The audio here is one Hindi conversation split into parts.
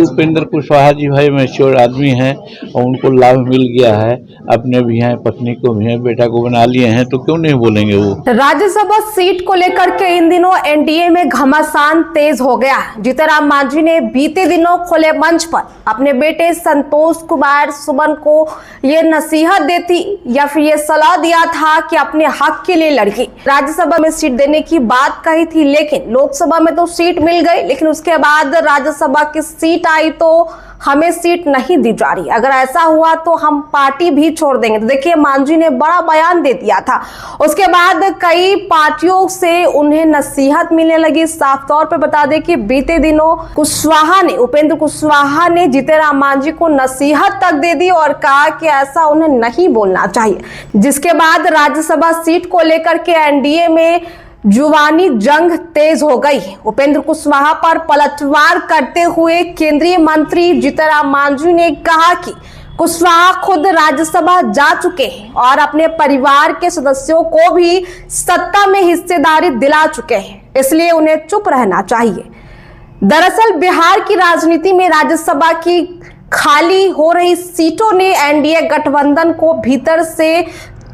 उपेंद्र कुशवाहा जी भाई मैच्योर आदमी हैं और उनको लाभ मिल गया है, अपने भी हैं, पत्नी को भी हैं, बेटा को बना लिए हैं, तो क्यों नहीं बोलेंगे वो। राज्यसभा सीट को लेकर के इन दिनों एनडीए में घमासान तेज हो गया। जीतनराम मांझी ने बीते दिनों खुले मंच पर अपने बेटे संतोष कुमार सुमन को ये नसीहत देती या फिर ये सलाह दिया था कि अपने हक के लिए लड़की। राज्यसभा में सीट देने की बात कही थी, लेकिन लोकसभा में तो सीट मिल गई, लेकिन उसके बाद राज्यसभा की सीट आई तो हमें सीट नहीं दी जा रही। अगर ऐसा हुआ तो हम पार्टी भी छोड़ देंगे। तो देखिए, मांझी ने बड़ा बयान दे दिया था। उसके बाद कई पार्टियों से उन्हें नसीहत मिलने लगी। साफ तौर पे बता दें कि बीते दिनों उपेंद्र कुशवाहा ने जीतनराम मांझी को नसीहत तक दे दी और कहा कि ऐसा उन्हें नहीं बोलना चाहिए। जिसके बाद राज्यसभा सीट को लेकर के एनडीए में जुबानी जंग तेज हो गई। उपेंद्र कुशवाहा पर पलटवार करते हुए केंद्रीय मंत्री जीतनराम मांझी ने कहा कि कुशवाहा खुद राज्यसभा जा चुके हैं और अपने परिवार के सदस्यों को भी सत्ता में हिस्सेदारी दिला चुके हैं, इसलिए उन्हें चुप रहना चाहिए। दरअसल बिहार की राजनीति में राज्यसभा की खाली हो रही सीटों ने एनडीए गठबंधन को भीतर से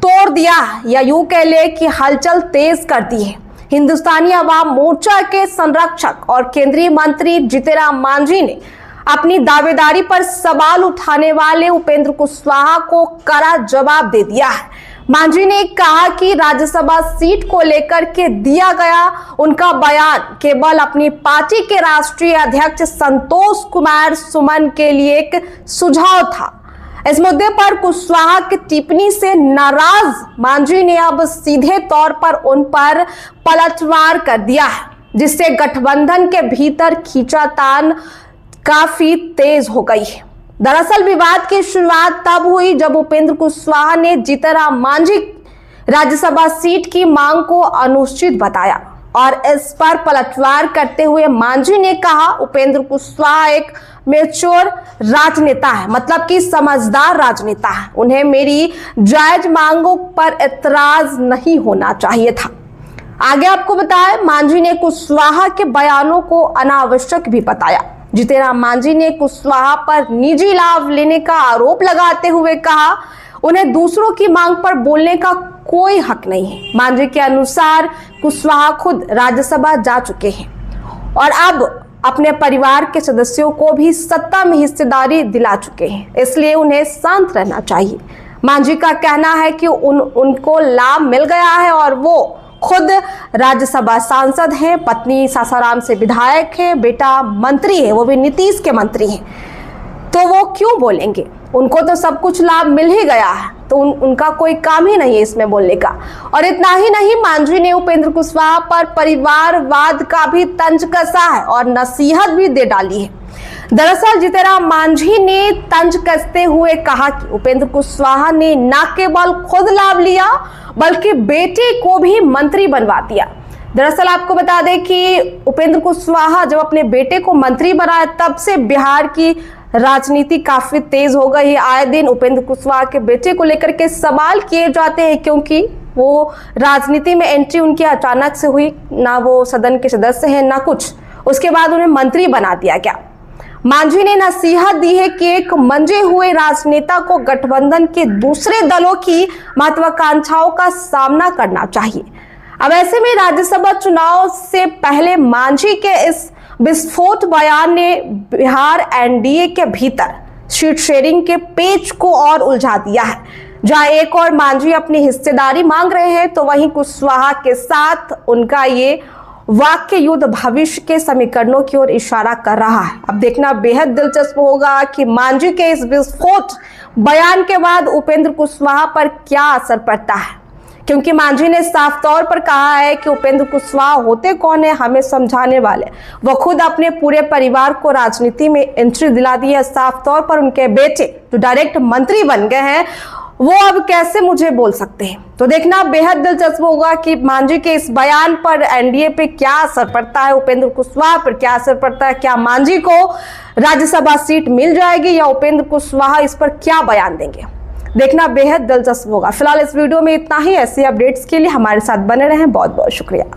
तोड़ दिया या यूं कह ले कि हलचल तेज कर दी है। हिंदुस्तानी अवाम मोर्चा के संरक्षक और केंद्रीय मंत्री जीतनराम मांझी ने अपनी दावेदारी पर सवाल उठाने वाले उपेंद्र कुशवाहा को कड़ा जवाब दे दिया है। मांझी ने कहा कि राज्यसभा सीट को लेकर के दिया गया उनका बयान केवल अपनी पार्टी के राष्ट्रीय अध्यक्ष संतोष कुमार सुमन के लिए एक सुझाव था। इस मुद्दे पर कुशवाहा की टिप्पणी से नाराज मांझी ने अब सीधे तौर पर उन पर पलटवार कर दिया है, जिससे गठबंधन के भीतर खींचातान काफी तेज हो गई है। दरअसल विवाद की शुरुआत तब हुई जब उपेंद्र कुशवाहा ने जीतनराम मांझी राज्यसभा सीट की मांग को अनुचित बताया और इस पर पलटवार करते हुए मांझी ने कहा, उपेंद्र कुशवाहा एक मैच्योर राजनेता है, मतलब कि समझदार राजनेता है। उन्हें मेरी जायज मांगों पर एतराज नहीं होना चाहिए था। आगे आपको बताएं, मांझी ने कुशवाहा के बयानों को अनावश्यक भी बताया। जीतनराम मांझी ने कुशवाहा पर निजी लाभ लेने का आरोप लगाते हुए कहा, उन्हें दूसरों की मांग पर बोलने का कोई हक नहीं है। मांझी के अनुसार कुशवाहा खुद राज्यसभा जा चुके हैं और अब अपने परिवार के सदस्यों को भी सत्ता में हिस्सेदारी दिला चुके हैं, इसलिए उन्हें शांत रहना चाहिए। मांझी का कहना है कि उनको लाभ मिल गया है और वो खुद राज्यसभा सांसद हैं, पत्नी सासाराम से विधायक है, बेटा मंत्री है, वो भी नीतीश के मंत्री हैं, तो वो क्यों बोलेंगे? उनको तो सब कुछ लाभ मिल ही गया है, तो उनका कोई काम ही नहीं है इसमें बोलने का। और इतना ही नहीं, मांझी ने उपेंद्र कुशवाहा पर परिवारवाद का भी तंज कसा है और नसीहत भी दे डाली है। दरअसल जीतनराम मांझी ने तंज कसते हुए कहा कि उपेंद्र कुशवाहा ने न केवल खुद लाभ लिया बल्कि बेटे को भी मंत्री बनवा दिया। दरअसल आपको बता दें कि उपेंद्र कुशवाहा जब अपने बेटे को मंत्री बनाया तब से बिहार की राजनीति काफी तेज हो गई है। आए दिन उपेंद्र कुशवाहा के बेटे को लेकर के सवाल किए जाते हैं, क्योंकि वो राजनीति में एंट्री उनकी अचानक से हुई, ना वो सदन के सदस्य हैं ना कुछ, उसके बाद उन्हें मंत्री बना दिया गया। मांझी ने नसीहत दी है कि एक मंजे हुए राजनेता को गठबंधन के दूसरे दलों की महत्वाकांक्षाओं का सामना करना चाहिए। अब ऐसे में राज्यसभा चुनाव से पहले मांझी के इस विस्फोट बयान ने बिहार एनडीए के भीतर सीट शेयरिंग के पेच को और उलझा दिया है। जहां एक और मांझी अपनी हिस्सेदारी मांग रहे हैं, तो वहीं कुशवाहा के साथ उनका ये वाक्य युद्ध भविष्य के समीकरणों की ओर इशारा कर रहा है। अब देखना बेहद दिलचस्प होगा कि मांझी के इस विस्फोट बयान के बाद उपेंद्र कुशवाहा पर क्या असर पड़ता है, क्योंकि मांझी ने साफ तौर पर कहा है कि उपेंद्र कुशवाहा होते कौन है हमें समझाने वाले। वो खुद अपने पूरे परिवार को राजनीति में एंट्री दिला दी है। साफ तौर पर उनके बेटे जो डायरेक्ट मंत्री बन गए हैं, वो अब कैसे मुझे बोल सकते हैं। तो देखना बेहद दिलचस्प होगा कि मांझी के इस बयान पर एनडीए पे क्या असर पड़ता है, उपेंद्र कुशवाहा पर क्या असर पड़ता है। क्या मांझी को राज्यसभा सीट मिल जाएगी या उपेंद्र कुशवाहा इस पर क्या बयान देंगे, देखना बेहद दिलचस्प होगा। फिलहाल इस वीडियो में इतना ही। ऐसे अपडेट्स के लिए हमारे साथ बने रहें। बहुत बहुत शुक्रिया।